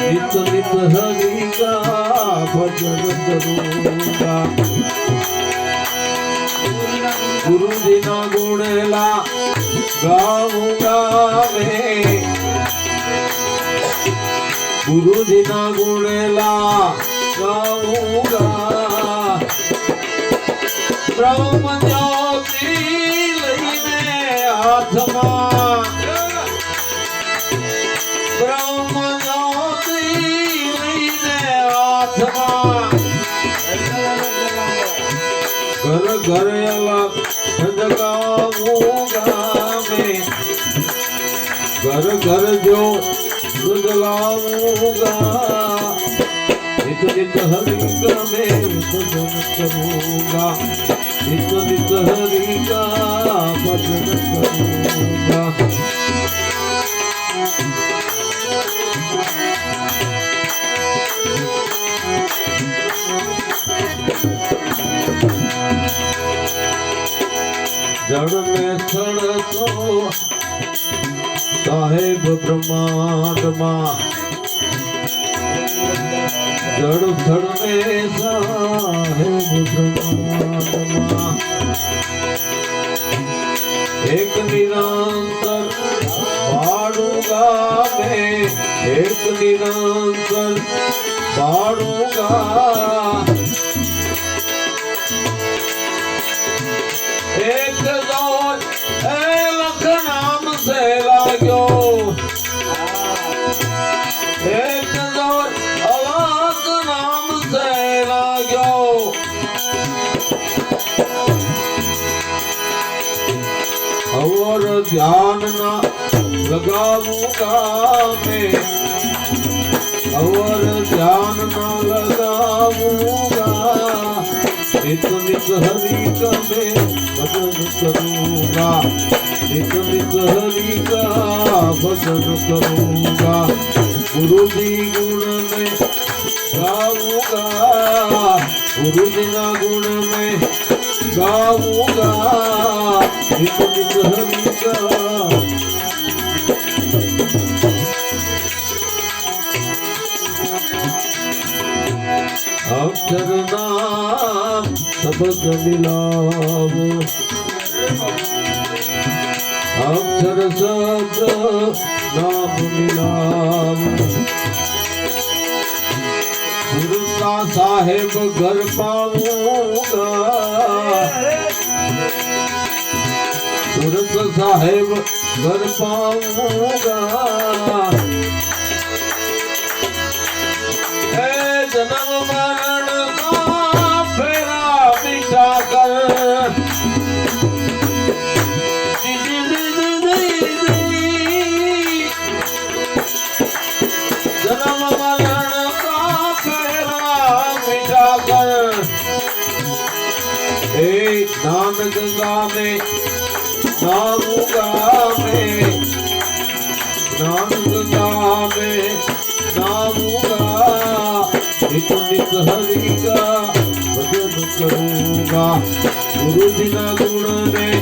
नित नित हरि का भजन करूंगा। गुरु जी ना गुणेला गाऊंगा मैं, गुरु जी ना गुणेला गाऊंगा। ब्रह्म ज्योति लईने हाथમાં, ब्रह्म ज्योति लईने हाथમાં, घर घर अलग जगाऊंगा मैं, घर घर जो जलाऊंगा। नित नित हरि का मैं भजन करूंगा, नित नित हरि का भजन करूंगा। जड़ में क्षण तो साहेब ब्रह्मांड मां, जड़ क्षण में साहेब ब्रह्मांड मां। एक निरंतर पाड़ूंगा मैं, एक निरंतर पाड़ूंगा। एक दौर लख नाम से लाग्यो, एक दौर अलग नाम से लाग्यो। और ध्यान ना लगाऊंगा मैं, और ध्यान ना लगाऊंगा। नित नित हरि का मैं भजन करूंगा, नित नित हरि का भजन करूंगा। गुरु जी गुण में गाऊंगा, गुरु जी ना गुण में गाऊंगा। नित नित हरि का अक्षर नाम शब्द मिलाओ, अक्षर शब्द नाम मिलाओ। सुरता साहेब घर पाऊंगा, सुरत साहेब घर पाऊंगा। जन्म मरण का फेरा मिटा कर, जन्म मरण का फेरा मिटा कर। एक नान गंगा में नाऊंगा मैं, नान गंगा में नाऊंगा। नित नित हरि का भजन करूंगा, गुरु जी ना गुण में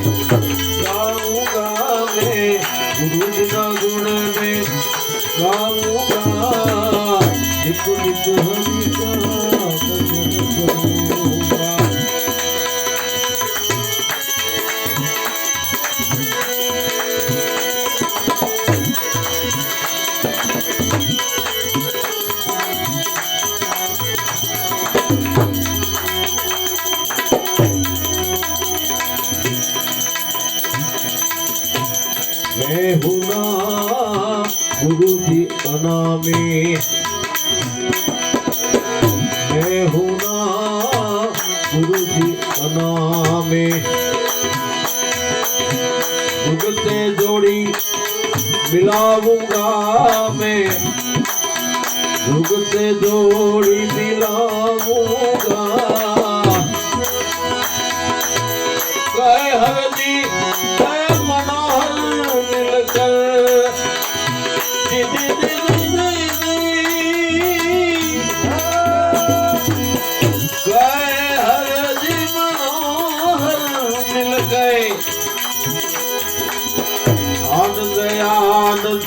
गाऊंगा मैं, गुरु जी ना गुण में गाऊंगा। नित नित हरि का भजन करूंगा। मैं हूँ ना गुरु जी अनामी, मैं हूँ ना गुरु जी अनामी। जुगते जोड़ी मिलाऊंगा मैं, जुगते जोड़ी मिलाऊंगा। कहे हर जी कहे मनोहर मिलकर, कहे हर जी मनोहर मिल गए। आनंद आनंद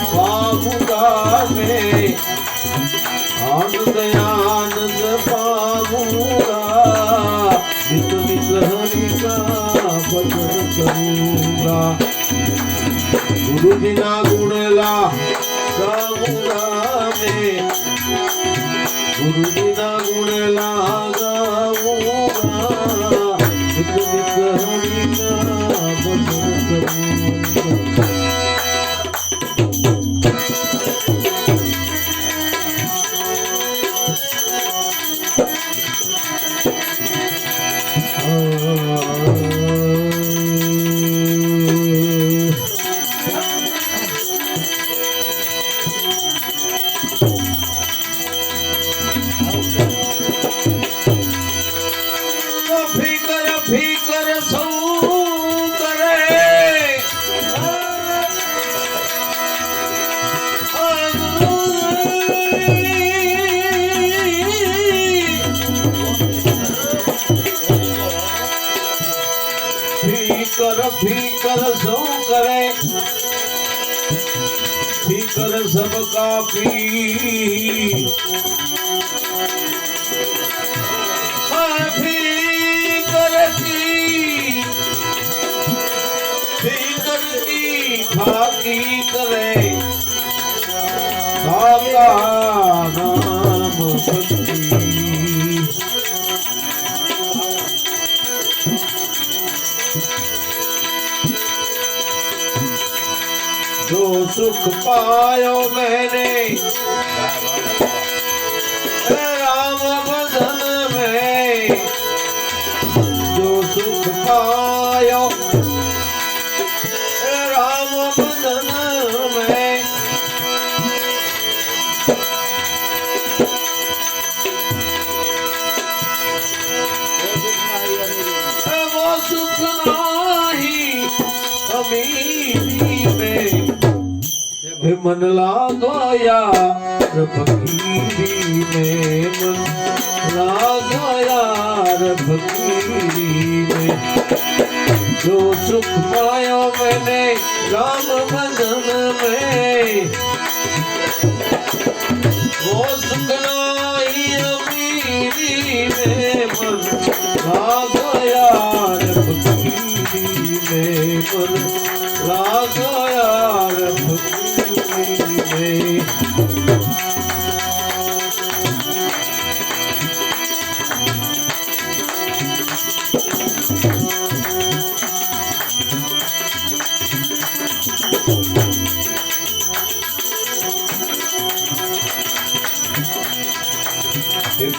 पाऊंगा मैं, करूंगा गुरु जी ना गुणला गाऊंगा मैं गुरु जी ना गुणला गाऊंगा नित नित हरि नाम करूंगा फिकर सौ करे फिकर सौ करे फिकर सबका पी भागी करे काका नाम भक्ति जो सुख पायो मैंने राम भजन में जो सुख पायो सुख नाही अमीरी में मन लागो यार फकीरी में मन लागो यार फकीरी में जो सुख पायो मैंने राम भजन में वो सुख नाही अमीरी में मन लागो यार फकीरी में मन लागो यार फकीरी में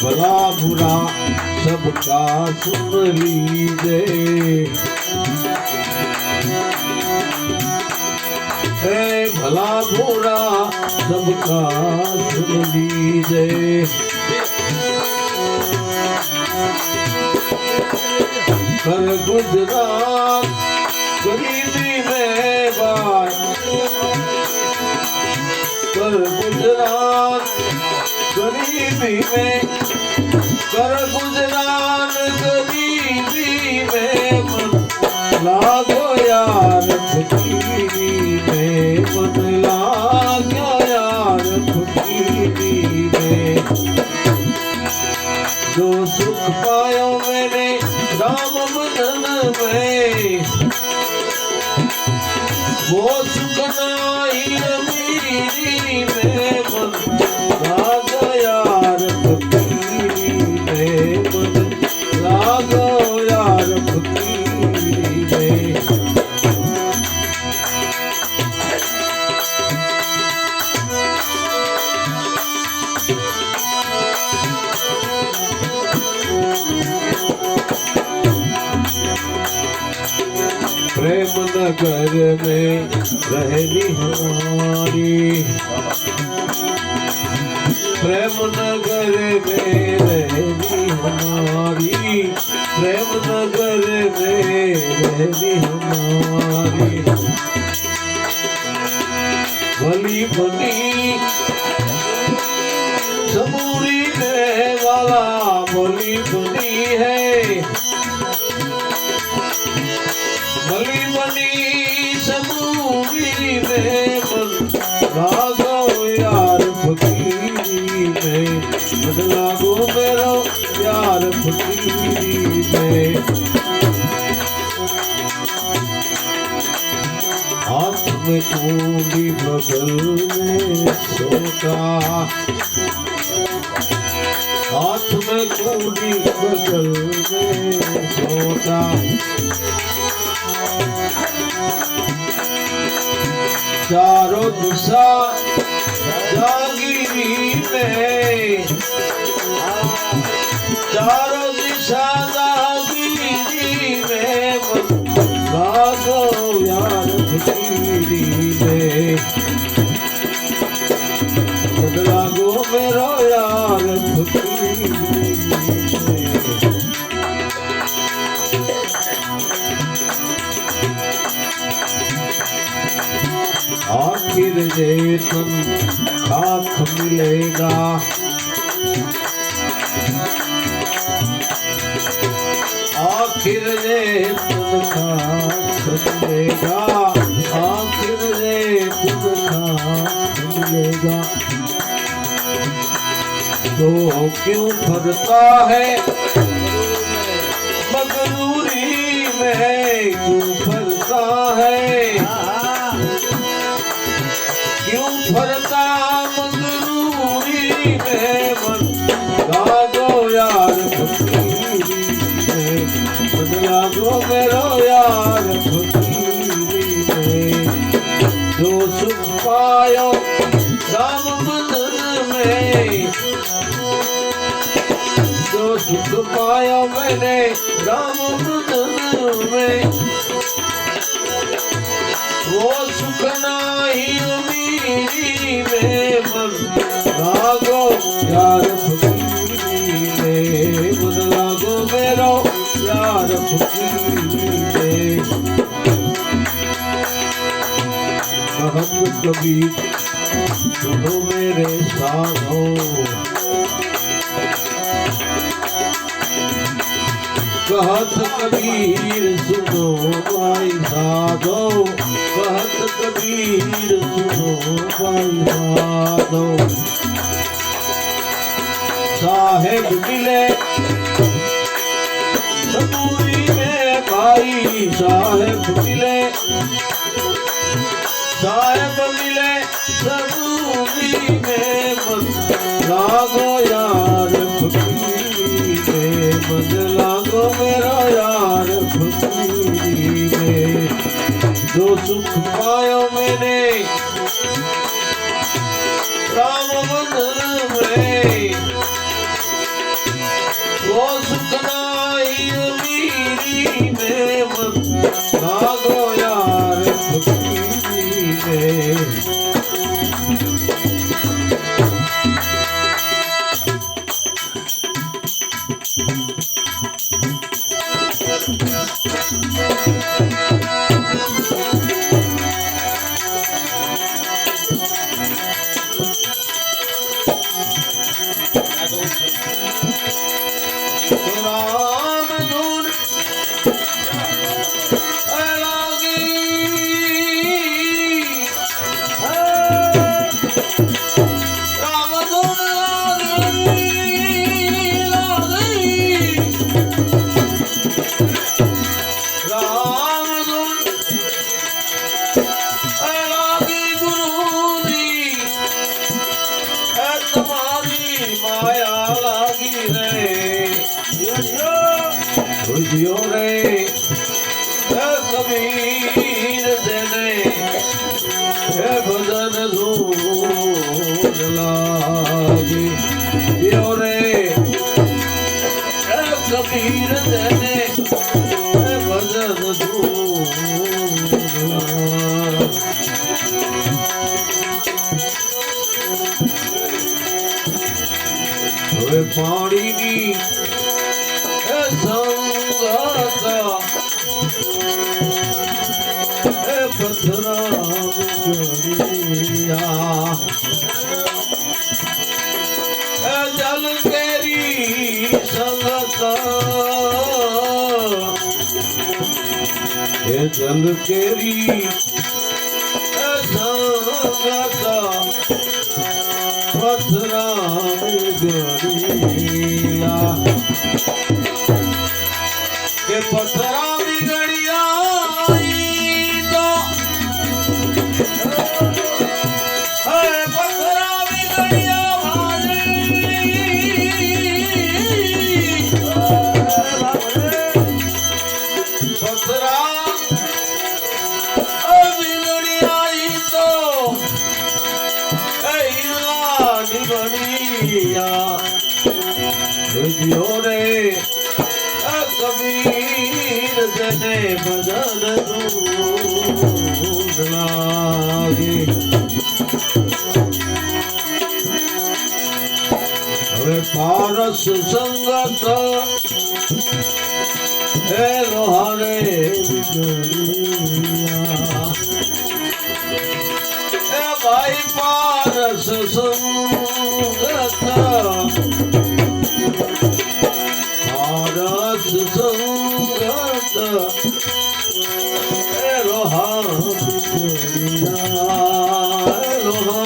भला बुरा सबका सुन लीजे भला बुरा सबका सुन लीजे कर गुजरात गरीबी में बात कर गुजरात गरीबी में कर गुजरान गरीबी में मन लागो यार फकीरी में मन लागो यार फकीरी में जो सुख पायो मैंने राम भजन में वो सुख नाही अमीरी में मन लागो यार फकीरी में मन लागो यार फकीरी में प्रेम नगर में रहनी हमारी प्रेम नगर में रहनी हमारी प्रेम नगर में रहनी हमारी भली बनी समूरी में वाला भली बनी है भली बनी समूरी में मन लागो यार फकीरी में मन लागो मेरो यार फकीरी में कुंडी बगल में सोता, हाथ में कुंडी बगल में सोता, चारों दिशा जागीरी में, चारों दिशा जागीरी में, भागो यार फकीरी में, लागो मेरो यार फकीरी में। आखिर वेतन खाक मिलेगा, आखिर वेतन खाक मिलेगा, आखिर वेतन खाक मिलेगा। तो क्यों फरता है मगरूरी में, क्यों फरता है, क्यों फरता मगरूरी में, मन लागो यार फकीरी में, मन लागो मेरो यार फकीरी में। जो सुख पायो राम बदन में, जो सुख पाया मैंने राम बदन में, वो सुख नहीं अमीरी में, मन लागो यार फकीरी में, मन लागो मेरो यार फकीरी में। कहत कबीर सुनो मेरे साधो, कहत कबीर सुनो भाई साधो, कहत कबीर सुनो भाई साधो। साहेब मिले सबूरी में भाई, साहेब मिले, साहेब मिले सबूरी में, मन लागो यार फकीरी में, मन लागो मेरा यार फकीरी में। जो सुख पायो मैंने राम बंधन में, वो सुख नहीं अमीरी में, मन लागो यार फकीरी में। खुशियों रे कबीर देने भजन धून लागी, रे कबीर देने भजन धून लागी। पानी नी पथरा जल केरी संगता, जल केरी संगता, पथरा गरिया के पथरा बिगड़िया तो बढ़िया बुझियो रे कबीर जने भजन दूध लागे હવે પારસ સંગત હે લોહારે વિગડિયા હે ભાઈ પારસ સંગત પારસ સંગત હે લોહા વિગડિયા હે લોહા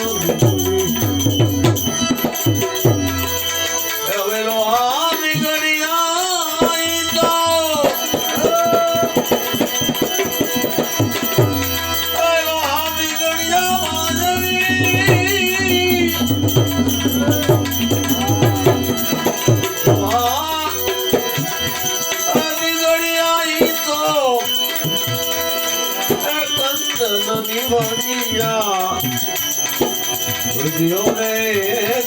बुझियो रे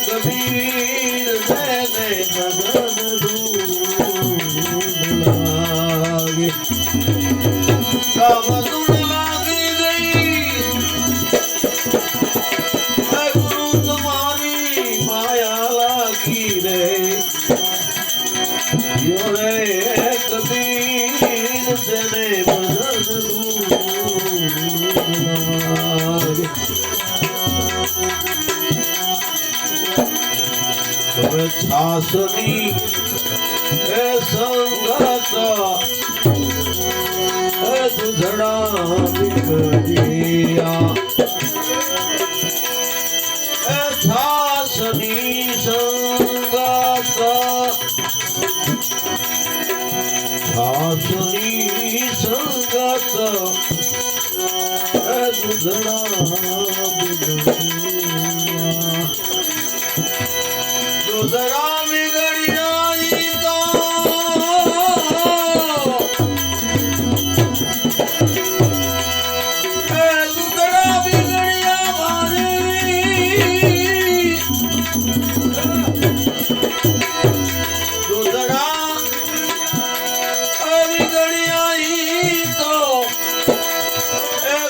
कबीर देने बदन दूध लागे कामधुन लागी गई गुरु तुम्हारी माया लागी रे बुझियो रे कबीर देने बदन दूध लागे छासनी हे संगत हे दुधड़ा बिगड़िया हे छासनी संगत छासनी संगत हे दुधड़ा बिगड़िया दुधड़ा बिगड़िया तो दुधड़ा बिगड़िया भारी दुधड़ा बिगड़िया तो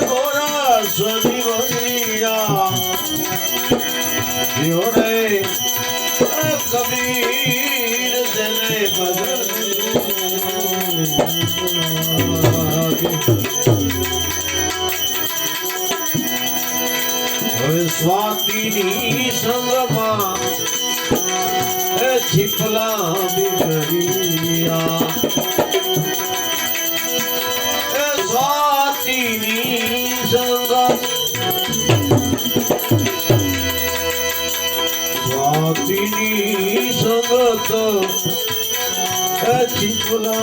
गोरा सोनी बढ़िया रे कबीर देने बदन स्वातिनी संगमा छिपला बिगड़िया स्वातिनी संगत स्वातिनी संगत छिपला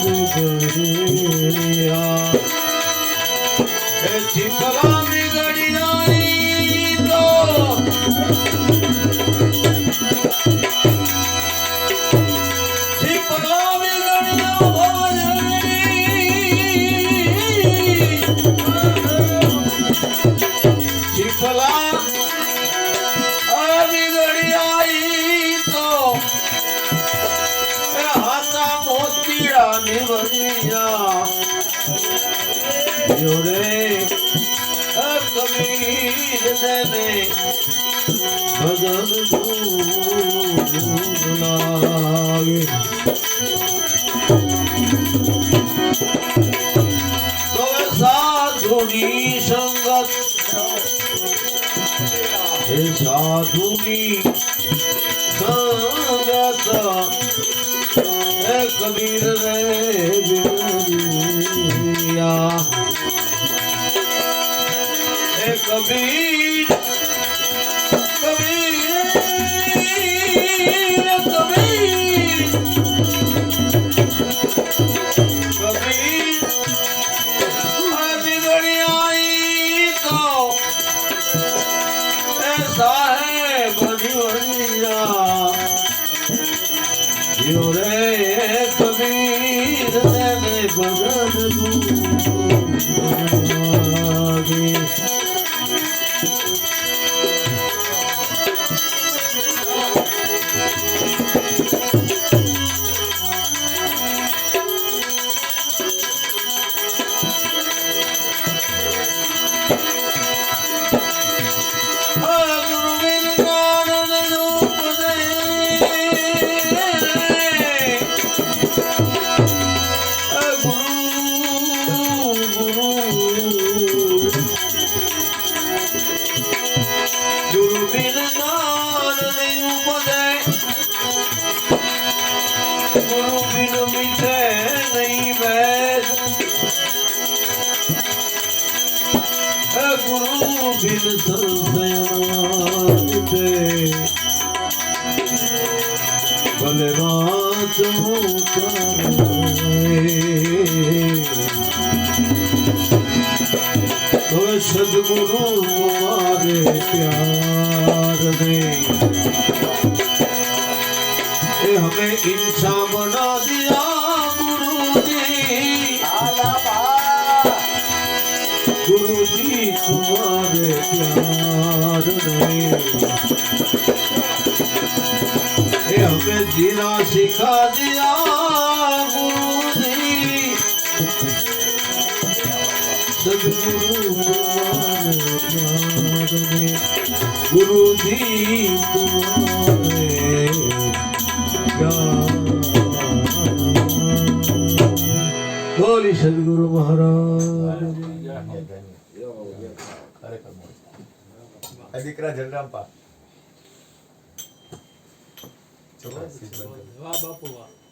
बिगड़िया छिपला बिगड़िया तो छिपला बिगड़िया छिपला रे कबीर देने भजन दूध लागे तो साधुनी संगत साधुनी संगत कबीर रे बिगड़िया कबीर कबीर कबीर कबीर बिगड़िया तो ऐसा है बढ़िया रे कबीर देने बदन दूध બિન સંશય ભલે વાંચો તો સદગુરુ તમારે પ્યાર દે એ હमें इंसान बना दिया गुरुजी गुरुजी तुम्हारे प्यार ने ये हमें जीना सिखा दिया गुरुजी सदगुरु तुम्हारे प्यार ने गुरुजी तुम्हारे બોલી સદગુરુ મહારાજ દીકરા જલરામપા વાહ બાપુ વાહ